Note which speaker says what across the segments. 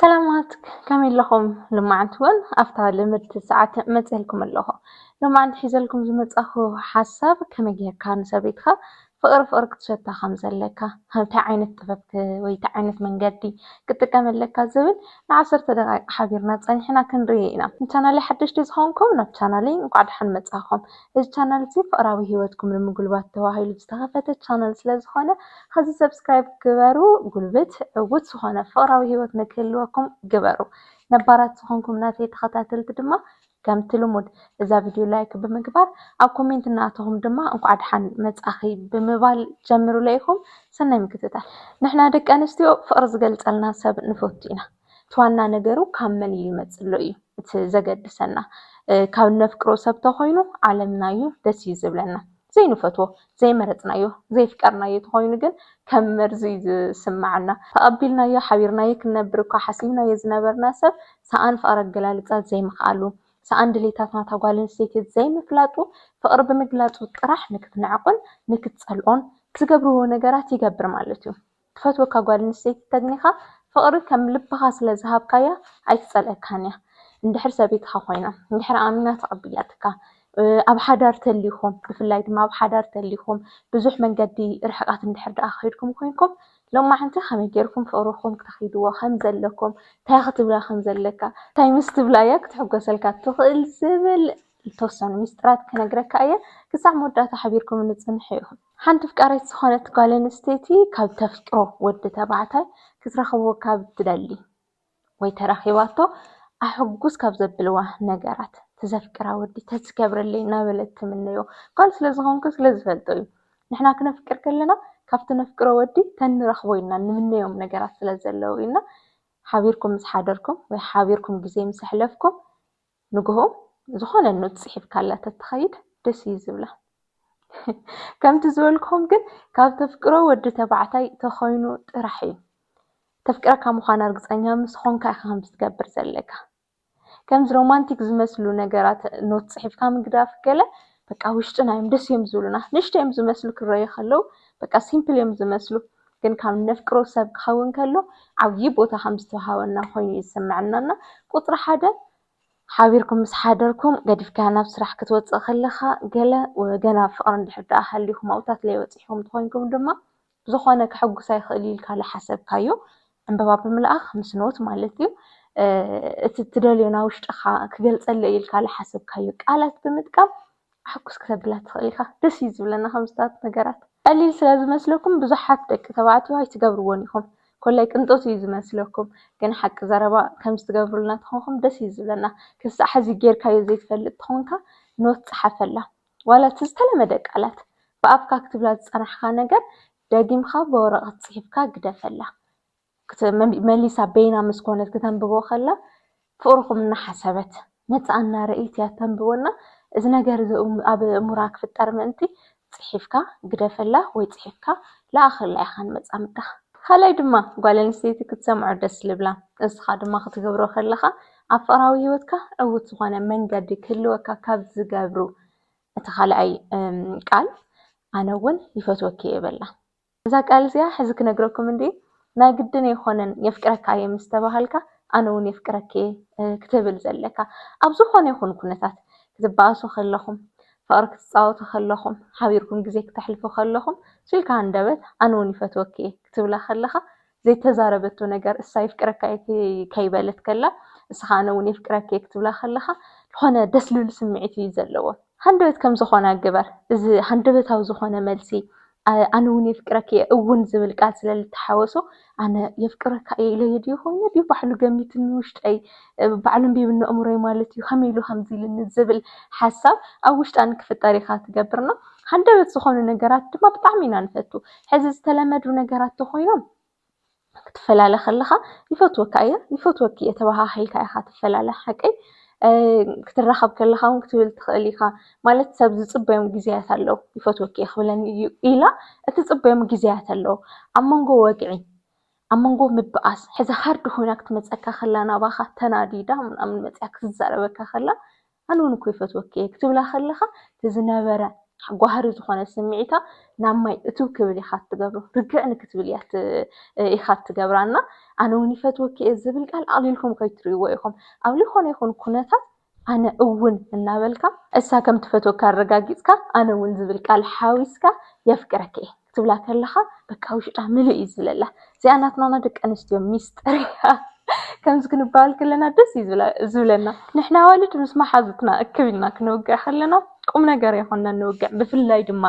Speaker 1: سلامات كامل لكم لما عنتون أفتح لمدة ساعة متزلكم الله لما عند حزلكم زمت أخو حساب كما جه كان سبيتها فقر كتشتا خمسة لك هل تعينت تفك ويتعينت من جدي كنت كامل لك زبل لعشرة دقائق حبيرنا تصني حنا كنرينا نتانا لي حدش تزهونكم نتانا لي نقعد حنمت أخهم الشانل زي فقراوي هوتكم المقلبات تواهي لبستغفت الشانل سلازخانة خذ سبسكرايب كبروا قلبت عود سخانة فقراوي هوت نكلوكم جبروا نبارات سخونكم ناتي تخطاتلت دما كم تلمود إذا فيديو لايك بمقبر أو كومنت ناتهم دما أقعد حن متأخي بموبايل جمروا ليكم سنة مكتتا نحنا دك أنستيو فأرز قلت لنا سب نفوتينا توانا نجرو كامل يمثلوا تزجد سنة كون نفكرو سبته خوينو عالمنايو دسي زبلنا زي نفتوه زي مرتنايو زي فكرنايو تخوينو جن كم مرزي سمعنا تقبلنا يا حبيرنا كنا بركة حسينا يزنبرنا سب سأن فأرق جلالة زي ما قالوا سأن دليتاتنا تقالين سيكت زي مفلاتو فقرب مقلاتو طرح نكتنعقل نكتسألون تقبروا نجارات يقبر مالتو تفتوى كقالين سيكت تجنيها فقرب كم لبها سلزهاب كايا أي تسألك هنيا ندحر سبيتها خوينا ندحر آمنا تقبياتك أب حدار تليهم بفلايد ما أب حدار تليهم بزح من قدي رحقات ندحر داخلكم كوينكم لو ما عندك خميجيركم فأروحكم تخيدوا خمزة لكم تاخد بلا خمزة لك تايمست بلايك تحب سلكات تخيل زبل توصل مسترات كنجرك أيه كسر مدة حبيركم نتصنحيهم حنت فكرت سخانة قالين ستيتي كاب تفكروا ود تبعتها كترخوا كاب تدلي ويترخيواتو أحجوز كاب زبلوه نجارات تذكر ودي تذكر اللي نابلت منه قال سلزهم كسلز فلتوي نحنا كنا فكر كلنا كافت نفكر ودي تنرخوينا من يوم نجارات سلزلوينا حبيركم مسحادركم وحبيركم جزيم مسحلفكم نجوهم زخنا نتصحف كلا تتخيل تسيز ولا كم تزولكم جن كافت تفكروا ودي تبعتي تخينوا رحيل تفكر كم خانة رجعنا مسخون كأخهم تكبر زلك كم رومانتيك زمسلو نجارات نوت صحيف كام قداف كله بقى وشتنا يمدس يمزولنا نشت يمزو مسلو كراي خلو بقى سيمبل يمزو مسلو كان نفكرو سب خون كله عوي بوتا خمسة هاونا خوي يسمعنا قطر حدا حاويركم مسحادركم قد في كان نفس راح كتوت خلخا قلا وجنا فقرن حتى أهليكم أوتات لي وتصحيهم تخوينكم دما بزخانك حق سايخليل كلا حسب كايو عم بابا ملأخ مسنوت مالتيو تدلينا وش تخا كقلت اللي يلك حسب كايو قالت بمتكم حكوس كتبلات خليخا دسيز لنا خمسات نجارات قليل سلاز مسلكم بزحات دك تبعتوا هاي تقبرونيكم كلك انتو تيز مسلكم كان حق زربا كم تقبروا لنا تخونكم دسيز لنا كس حزي غير كايو زيت فلت تخونكا نوت حفله ولا تستلم دك قالت بأفكا كتبلات صنحها نجار داقيم خاب ورقة صحيفكا قدفله مليسا بينا مسكونت كتنببو خلا فوركم من حسبت نتأنا رأيت يا تنبونا إذا نجار أب مراك في الترم أنتي صحيفكا قدفله ويصحيفكا لا آخر لا يخان متأمته خلاي دما قال نسيتي كتسمع دس لبلا إسخا دما خطقبرو خلخا عفراوي وتكا أو تسوانا من قد كله كابز قابرو أتخلعي قال أنا أول يفتوكي يبلا إذا قال زيا حزك نقرأكم عندي نا قدن يخونن يفكرك أي مستبهلك أنا ون يفكرك كتبل زلك أبزو خون يخون كنتات كتباسو خلهم فأرك تصاوت خلهم حبيركم جزيك تحلفو خلهم شو كان دبت أنا ون يفتوكي كتبلا خلها زي تزاربتو نجار السايف كرك أي كي بالت كلا السخانة ون يفكرك كتبلا خلها خونة دسلو لسمعتي زلوا هندبت كم زخونة جبر إذا هندبت أو زخونة ملسي أنا وني فكرك أول زبل قاس للتحوسه أنا يفكرك أي لا يديه هو يديه بحلو جميت النوشت أي بعلم بيه إنه أمره مالتي وخميله خمزي لأن الزبل حسب أو وشت أنك في التاريخات جبرنا هذا بتسخون النجارات ما بتعمينا نفتو حزز تلمد ونجارات تخوينهم تفلالة خلها يفوتوك أيه يفوتوك يتوها هاي كأخات تفلالة حكي كترخب كلها وكتبل تخليها مالت سبز صبيهم جزيات اللو يفوتوك يخبلن إلا تتصبيهم جزيات اللو عمانجو واقعي عمانجو مبقاس حذا خارج هناك تمسك خلانا باخا تناديدا من مسك الزربك خلا أنا ونكو يفوتوك كتبلا خلها تزنبرة ጓሃሪ ዝኾነ ስምዒታ ናብ ማይ እትው ክብል ኢኻ ትገብሮ ርግዕን ክትብል ኢኻ ትገብራና ኣነ እውን ይፈትወኪ እየ ዝብል ቃል ኣቕሊልኩም ከይትርእይዎ ኢኹም ኣብ ዝኾነ ይኹን ኩነታት ኣነ እውን እናበልካ እሳ ከም ትፈትወካ ኣረጋጊፅካ ኣነ እውን ዝብል ቃል ሓዊስካ የፍቅረኪ እየ ክትብላ ከለኻ በቃ ውሽጣ ምሉእ እዩ ዝብለላ እዚኣ ናትና ደቂ ኣንስትዮ ሚስጥር እያ ከምዚ ክንበሃል ከለና ደስ እዩ ዝብለና ንሕና ኣዋልድ ምስ መሓዙትና እክብ ኢልና ክንውግዕ ከለና ቁም ነገር ይኾንና ንውግዕ ብፍላይ ድማ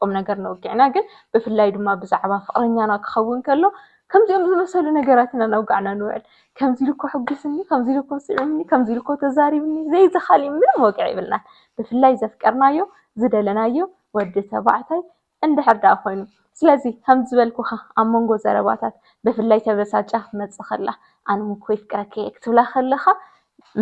Speaker 1: ቁም ነገር ንውግዕና ግን ብፍላይ ድማ ብዛዕባ ፍቅረኛና ክኸውን ከሎ ከምዚኦም ዝመሰሉ ነገራት ኢና ነውግዕና ንውዕል ከምዚ ኢሉ እኮ ሕጉስኒ ከምዚ ኢሉ እኮ ስዕብኒ ከምዚ ኢሉ እኮ ተዛሪብኒ ዘይዝኻልእ ምንም ወግዕ ይብልና ብፍላይ ዘፍቀርናዮ ዝደለናዮ ወዲ ተባዕታይ እንድሕር ዳኣ ኮይኑ ስለዚ ከም ዝበልኩኻ ኣብ መንጎ ዘረባታት ብፍላይ ተበሳጫ ክመፅእ ከላ ኣነ እኮ ይፍቅረኪ እየ ክትብላ ከለኻ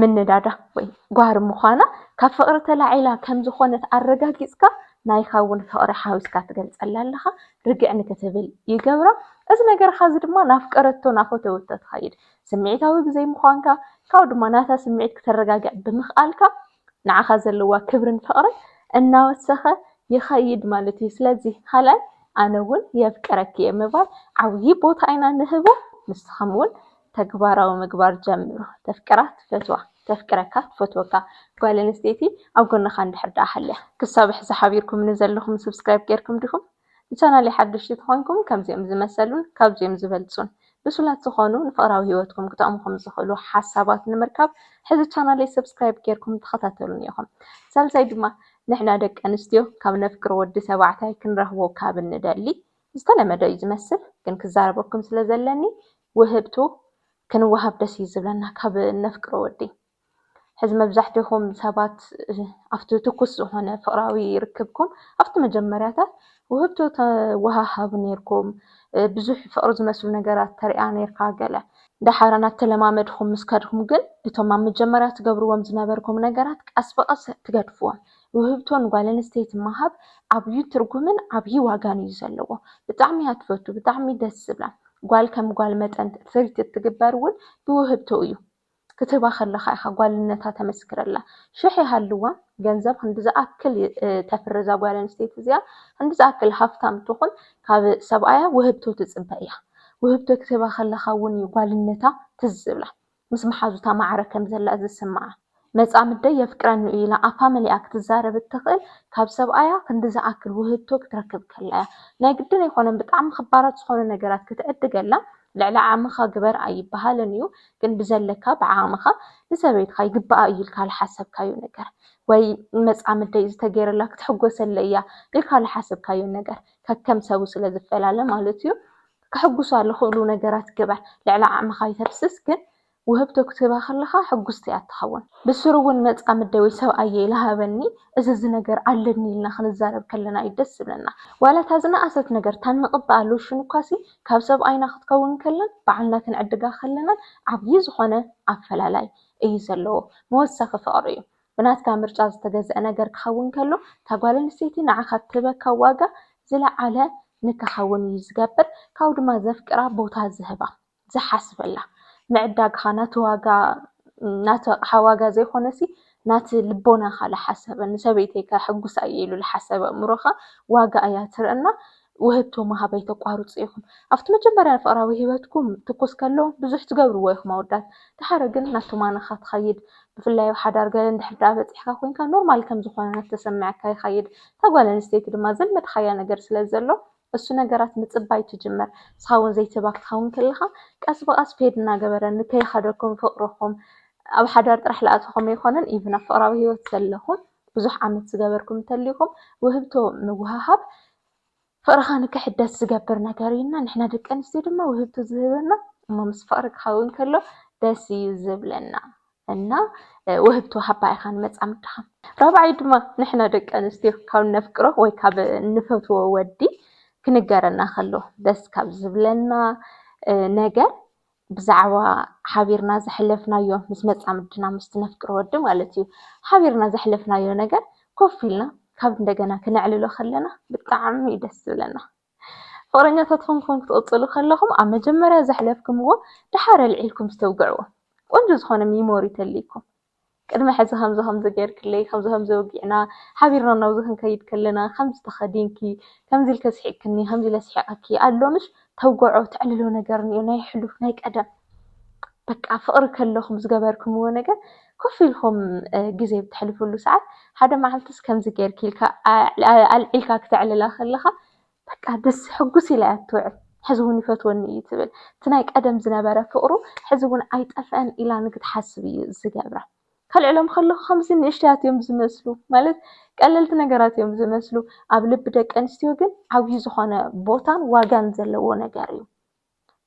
Speaker 1: ምንዳዳ ወይ ጓሃሪ ምዃና ካብ ፍቅሪ ተላዒላ ከም ዝኾነት ኣረጋጊፅካ ናይኻ እውን ፍቅሪ ሓዊስካ ትገልፀላ ኣለኻ ርግዕ ንክትብል ይገብሮ እዚ ነገርካ እዚ ድማ ናፍቀረቶ ናፈተወቶ ትኸይድ ስምዒታዊ ብዘይ ምዃንካ ካብ ድማ ናታ ስምዒት ክትረጋግዕ ብምኽኣልካ ንዓኻ ዘለዋ ክብርን ፍቅርን እናወሰኸ ይኸይድ ማለት እዩ ስለዚ ካልኣይ ኣነ እውን የፍቅረኪ እየ ምባል ዓብዪ ቦታ ኢና ንህቦ ንስኹም እውን ተግባራዊ ምግባር ጀምሩ ተፍቅራ ትፈትዋ ተፍቅረካ ትፈትወካ ጓል ኣንስተይቲ ኣብ ጎንኻ እንድሕር ዳኣ ሃልያ ክሳብ ሕዚ ሓቢርኩም ንዘለኹም ሰብስክራይብ ጌርኩም ዲኹም ንቻናለይ ሓደሽቲ ትኾንኩም ከምዚኦም ዝመሰሉን ካብዚኦም ዝበልፁን ብሱላት ዝኾኑ ንፍቅራዊ ሂወትኩም ክጠቕሙኩም ዝኽእሉ ሓሳባት ንምርካብ ሕዚ ቻናለይ ሰብስክራይብ ጌርኩም ተኸታተሉኒ ኢኹም ሳልሳይ ድማ ንሕና ደቂ ኣንስትዮ ካብ ነፍቅሮ ወዲ ተባዕታይ ክንረኽቦ ካብ እንደሊ ዝተለመደ እዩ ዝመስል ግን ክዛረበኩም ስለ ዘለኒ ውህብቱ ክንወሃብ ደስ እዩ ዝብለና ካብ ነፍቅሮ ወዲ ሕዚ መብዛሕትኹም ሰባት ኣብቲ ትኩስ ዝኾነ ፍቅራዊ ርክብኩም ኣብቲ መጀመርያታት ውህብቶ ተወሃሃቡ ነርኩም ብዙሕ ፍቅሪ ዝመስሉ ነገራት ተሪኣ ነርካ ገለ ድሓር እናተለማመድኩም ምስ ከድኩም ግን እቶም ኣብ መጀመርያ ትገብርዎም ዝነበርኩም ነገራት ቀስ በቐስ ትገድፍዎም ውህብቶን ጓል ኣንስተይቲ ምሃብ ዓብዪ ትርጉምን ዓብዪ ዋጋን እዩ ዘለዎ ብጣዕሚ እያ ትፈቱ ብጣዕሚ ደስ ዝብላ ጓል ከም ጓል መጠን ትሪት እትግበር እውን ብውህብቶ እዩ ክትባ ከለኻ ኢኻ ጓልነታ ተመስክረላ ሽሕ ይሃልዋ ገንዘብ ክንዲ ዝኣክል ተፍርዛ ጓል ኣንስተይቲ እዚኣ ክንዲ ዝኣክል ሃፍታም ትኹን ካብ ሰብኣያ ውህብቶ ትፅበ እያ ውህብቶ ክትባ ከለኻ እውን እዩ ጓልነታ ትዝ ዝብላ ምስ መሓዙታ ማዕረ ከም ዘላ ዝስምዓ መፃ ምደይ የፍቅረኒ እዩ ኢላ ኣፋ መሊኣ ክትዛረብ እትኽእል ካብ ሰብኣያ ክንዲ ዝኣክል ውህብቶ ክትረክብ ከላ እያ ናይ ግድን ኣይኮነን ብጣዕሚ ክባራት ዝኾኑ ነገራት ክትዕድገላ ልዕሊ ዓቕምኻ ግበር ኣይበሃልን እዩ ግን ብዘለካ ብዓቕምኻ ንሰበይትካ ይግባኣ እዩ ኢልካ ዝሓሰብካዮ ነገር ወይ መፃ ምደይ ዝተገይረላ ክትሕጎሰለ እያ ኢልካ ዝሓሰብካዮ ነገር ከከም ሰቡ ስለ ዝፈላለ ማለት እዩ ክሕጉሱ ዝኽእሉ ነገራት ግበር ልዕሊ ዓቕምኻ ይተብስስ ግን ውህብቶ ክትባ ከለኻ ሕጉስቲ እያ ትኸውን ብስሩ እውን መፃ ምደይ ወይ ሰብኣየ ይልሃበኒ እዚ ነገር ኣለኒ ኢልና ክንዛረብ ከለና እዩ ደስ ዝብለና ዋላ እታ ዝነኣሰት ነገር ታንቕባኣሉ ሽኑ እኳሲ ካብ ሰብኣይና ክትከውን ከለን ባዕልና ክንዕድጋ ከለና ዓብዪ ዝኾነ ኣፈላላይ እዩ ዘለዎ መወሰኺ ፍቅሪ እዩ ብናትካ ምርጫ ዝተገዝአ ነገር ክኸውን ከሎ እታ ጓል ኣንስተይቲ ንዓኻ ትህበካ ዋጋ ዝለዓለ ንክኸውን እዩ ዝገብር ካብ ድማ ዘፍቅራ ቦታ ዝህባ ዝሓስበላ ምዕዳግኻ ናቲ ዋጋ ናቲ ኣቕሓ ዋጋ ዘይኮነሲ ናቲ ልቦናኻ ዝሓሰበ ንሰበይተይ ከሕጉሳ እየ ኢሉ ዝሓሰበ ኣእምሮኻ ዋጋ እያ ትርእና ውህብቶ ምሃብ ኣይተቋርፁ ኢኹም ኣብቲ መጀመርያ ፍቅራዊ ሂወትኩም ትኩስ ከሎ ብዙሕ ትገብርዎ ኢኹም ኣወዳት ድሓረ ግን ናቱ ማንኻ ትኸይድ ብፍላይ ኣብ ሓዳር ገለ እንድሕር ዳኣ በፂሕካ ኮይንካ ኖርማል ከም ዝኾነ እናተሰምዐካ ይኸይድ እታ ጓል ኣንስተይቲ ድማ ዘለመድካያ ነገር ስለ ዘሎ እሱ ነገራት ምፅባይ ትጅመር ንስኻ እውን ዘይትባ ክትኸውን ከለኻ ቀስ በቐስ ፌድ እናገበረ ንከይኸደኩም ፍቅርኹም ኣብ ሓዳር ጥራሕ ለኣትኹም ኣይኮነን ኢቭን ኣብ ፍቅራዊ ሂወት ዘለኹም ብዙሕ ዓመት ዝገበርኩም እንተልይኹም ውህብቶ ምውሃሃብ ፍቅርኻ ንክሕደስ ዝገብር ነገር እዩና ንሕና ደቂ ኣንስትዮ ድማ ውህብቶ ዝህበና እሞ ምስ ፍቅሪ ክኸውን ከሎ ደስ እዩ ዝብለና እና ውህብቶ ሃባ ኢኻ ንመፃ ምድኻ ራብዓይ ድማ ንሕና ደቂ ኣንስትዮ ካብ ነፍቅሮ ወይ ካብ ንፈትዎ ወዲ ክንገረና ከሎ ደስ ካብ ዝብለና ነገር ብዛዕባ ሓቢርና ዘሕለፍናዮ ምስ መፃ ምድና ምስ ነፍቅሮ ወዲ ማለት እዩ ሓቢርና ዘሕለፍናዮ ነገር ኮፍ ኢልና ካብ እንደገና ክነዕልሎ ከለና ብጣዕሚ ደስ ዝብለና ፍቅረኛታትኩም ክትቕፅሉ ከለኹም ኣብ መጀመርያ ዘሕለፍኩምዎ ድሓረ ልዒልኩም ዝተውግዕዎ ቆንጆ ዝኾነ ሚሞሪ ተልይኩም ቅድሚ ሕዚ ከምዚ ገይርክለይ ከምዚ ወጊዕና ሓቢርና ናብዚ ክንከይድ ከለና ከምዚ ተኸዲንኪ ከምዚ ኢልከ ስሒቅክኒ ከምዚ ኢለ ስሒቀኪ ኣሎምሽ ተውግዖ ትዕልሎ ነገር እኒኦ ናይ ሕሉፍ ናይ ቀደም በቃ ፍቅሪ ከለኹም ዝገበርክምዎ ነገር ኮፍ ኢልኩም ግዜ ብትሕልፍሉ ሰዓት ሓደ መዓልትስ ከምዚ ገይርኪ ኢልካ ኣልዒልካ ክትዕልላ ከለኻ በቃ ደስ ሕጉስ ኢላ እያ ትውዕል ሕዚ እውን ይፈትወኒ እዩ ትብል እቲ ናይ ቀደም ዝነበረ ፍቅሩ ሕዚ እውን ኣይጠፍአን ኢላ ንክትሓስብ እዩ ዝገብራ ከልዕሎም ከለኹ ከምዚ ንእሽተያት እዮም ዝመስሉ ማለት ቀለልቲ ነገራት እዮም ዝመስሉ ኣብ ልቢ ደቂ ኣንስትዮ ግን ዓብዪ ዝኾነ ቦታን ዋጋን ዘለዎ ነገር እዩ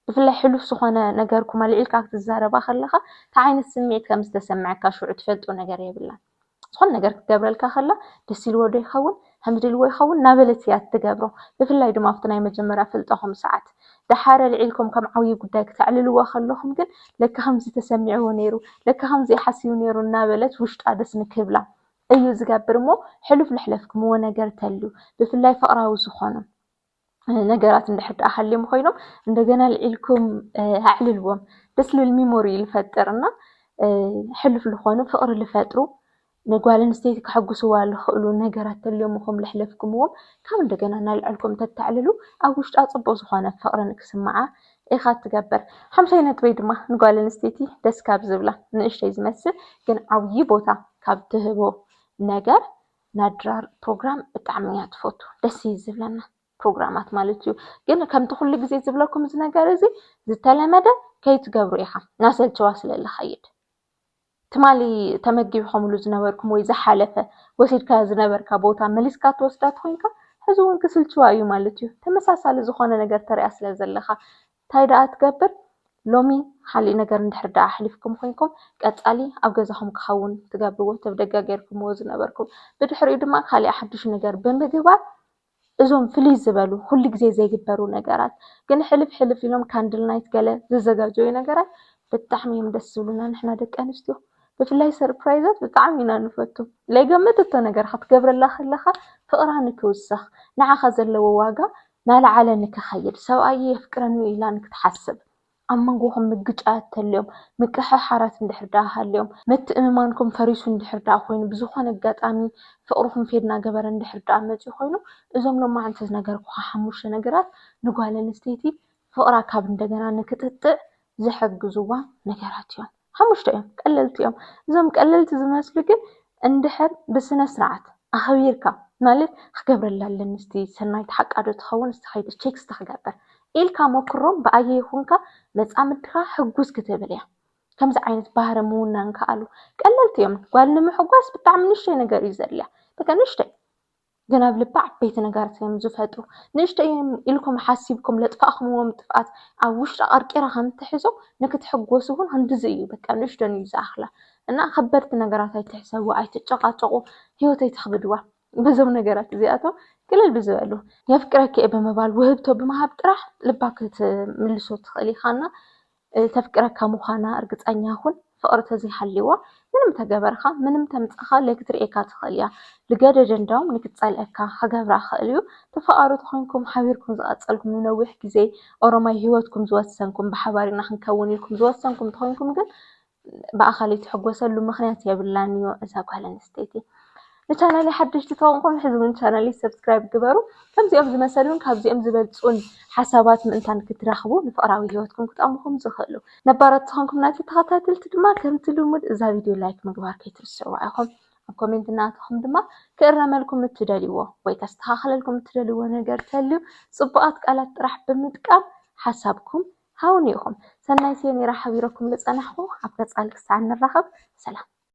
Speaker 1: ብፍላይ ሕሉፍ ዝኾነ ነገርኩም ኣልዒልካ ክትዛረባ ከለኻ እንታይ ዓይነት ስምዒት ከም ዝተሰምዐካ ሽዑ ትፈልጦ ነገር የብላን ዝኾነ ነገር ክትገብረልካ ከላ ደስ ኢልዎ ዶ ይኸውን ከም ድልዎ ይኸውን ናበለት እያ ትገብሮ ብፍላይ ድማ ኣብቲ ናይ መጀመርያ ፍልጠኹም ሰዓት ድሓር ኣልዒልኩም ከም ዓብዪ ጉዳይ ክተዕልልዎ ከለኹም ግን ለካ ከምዚ ተሰሚዕዎ ነይሩ ለካ ከምዚ ሓሲቡ ነይሩ እናበለት ውሽጣ ደስ ንክብላ እዩ ዝገብር እሞ ሕሉፍ ልሕለፍኩምዎ ነገር ተልዩ ብፍላይ ፍቕራዊ ዝኾኑ ነገራት እንድሕር ደኣ ሃልዮም ኮይኖም እንደገና ልዒልኩም ኣዕልልዎም ደስ ልብል ሚሞሪ ልፈጥርና ሕሉፍ ዝኾኑ ፍቕሪ ልፈጥሩ ንጓል ኣንስተይቲ ክሕጉስዋ ዝኽእሉ ነገራት ተልዮምኩም ልሕለፍኩምዎም ካብ እንደገና እናልዐልኩም ተተዕልሉ ኣብ ውሽጣ ፅቡቅ ዝኾነ ፍቕሪ ንክስምዓ ኢኻ ትገብር ሓምሳይ ነጥበይ ድማ ንጓል ኣንስተይቲ ደስ ካብ ዝብላ ንእሽተይ ዝመስል ግን ዓብዪ ቦታ ካብ ትህቦ ነገር ናድራር ፕሮግራም ብጣዕሚ እያ ትፈቱ ደስ እዩ ዝብለና ፕሮግራማት ማለት እዩ ግን ከምቲ ኩሉ ግዜ ዝብለኩም እዚ ነገር እዚ ዝተለመደ ከይትገብሩ ኢኻ ናሰልችዋ ስለ ዝኸይድ ትማሊ ተመጊብኹምሉ ዝነበርኩም ወይ ዝሓለፈ ወሲድካ ዝነበርካ ቦታ መሊስካ ትወስዳት ኮይንካ ሕዚ እውን ክስልችዋ እዩ ማለት እዩ ተመሳሳሊ ዝኾነ ነገር ተሪኣ ስለ ዘለኻ እንታይ ደኣ ትገብር ሎሚ ካሊእ ነገር እንድሕር ደኣ ኣሕሊፍኩም ኮይንኩም ቀፃሊ ኣብ ገዛኹም ክኸውን ትገብርዎ ተብደጋ ጌርኩምዎ ዝነበርኩም ብድሕሪኡ ድማ ካሊእ ሓዱሽ ነገር ብምግባር እዞም ፍልይ ዝበሉ ኩሉ ግዜ ዘይግበሩ ነገራት ግን ሕልፍ ኢሎም ካንድል ናይት ገለ ዝዘጋጀዩ ነገራት ብጣዕሚ እዮም ደስ ዝብሉና ንሕና ደቂ ኣንስትዮ ብፍላይ ሰርፕራይዛት ብጣዕሚ ኢና ንፈቱ ለይገመትቶ ነገር ክትገብረላ ከለኻ ፍቕራ ንክውስኽ ንዓኻ ዘለዎ ዋጋ ናላዕለ ንክኸይድ ሰብኣይ የፍቅረኒ ኢላ ንክትሓስብ ኣብ መንጎኹም ምግጫት ተልዮም ምቅሕሓራት እንድሕር ደኣ ሃልዮም ምትእምማንኩም ፈሪሱ እንድሕር ደኣ ኮይኑ ብዝኾነ ኣጋጣሚ ፍቕርኩም ፌድና ገበረ እንድሕር ደኣ መፅኡ ኮይኑ እዞም ሎማዓንቲ ዝነገርኩኻ ሓሙሽተ ነገራት ንጓል ኣንስተይቲ ፍቕራ ካብ እንደገና ንክጥጥዕ ዝሕግዝዋ ነገራት እዮም ሓሙሽተ እዮም ቀለልቲ እዮም እዞም ቀለልቲ ዝመስሉ ግን እንድሕር ብስነ ስርዓት ኣኸቢርካ ማለት ክገብረላ ኣለኒ እስቲ ሰናይት ሓቃዶ ትኸውን እስቲ ከይደ ቼክ ዝተኽገበር ኢልካ ሞክሮም ብኣየ ይኹንካ መፃምድካ ሕጉስ ክትብል እያ ከምዚ ዓይነት ባህሪ ምውናን ከኣሉ ቀለልቲ እዮም ጓል ንምሕጓስ ብጣዕሚ ንእሽተይ ነገር እዩ ዘድልያ በቃ ንእሽተይ ግን ኣብ ልቢ ዓበይቲ ነገራት እዮም ዝፈጥሩ ንእሽተይ ኢልኩም ሓሲብኩም ለጥፋእኹምዎም ጥፍኣት ኣብ ውሽጢ ቀርቂራ ከም ትሕዞ ንክትሕጎሱ እውን ክንድዚ እዩ በቃ ንእሽተን እዩ ዝኣኽላ እና ከበድቲ ነገራት ኣይትሕሰቡ ኣይትጨቃጨቁ ሂወተይ ተኽብድዋ በዞም ነገራት እዚኣቶም ቅልል ብዝበሉ የፍቅረኪ እየ ብምባል ውህብቶ ብምሃብ ጥራሕ ልባ ክትምልሶ ትኽእል ኢኻና ተፍቅረካ ምዃና እርግፀኛ ሁን ፍቕሪ ተዘይሃልይዋ ምንም ተገበርካ ምንም ተምፅኻ ለክትሪኤካ ትኽእል እያ ልገደደ እንዳውም ንክትፀልአካ ክገብራ ክእል እዩ ተፈቃረቱ ኮይንኩም ሓቢርኩም ዝቐፀልኩም ንነዊሕ ግዜ ኦሮማይ ሂወትኩም ዝወሰንኩም ብሓባር ኢና ክንከውን ኢልኩም ዝወሰንኩም ተኮይንኩም ግን ብኣኻል ትሕጎሰሉ ምክንያት የብላን እዩ እዛ ጓል ኣንስተይቲ ንቻናለይ ሓድሽቲ ተኾንኩም ሕዚ እውን ቻናለይ ሰብስክራይብ ግበሩ ከምዚኦም ዝመሰሉን ካብዚኦም ዝበልፁን ሓሳባት ምእንታን ክትረኽቡ ንፍቕራዊ ሂወትኩም ክጠቕሙኩም ዝኽእሉ ነባራት ተኾንኩም ናይቲ ተኸታተልቲ ድማ ከምቲ ልሙድ እዛ ቪድዮ ላይክ ምግባር ከይትርስዑ ኢኹም ኣብ ኮሜንት እናኣተኹም ድማ ክእረመልኩም እትደልይዎ ወይ ከስተኻኽለልኩም እትደልይዎ ነገር ተልዩ ፅቡቃት ቃላት ጥራሕ ብምጥቃም ሓሳብኩም ሃውኒ ኢኹም ሰናይ ሰኔራ ሓቢረኩም ዝፀናሕኩ ኣብ ቀፃሊ ክሳዕ ንራኸብ ሰላም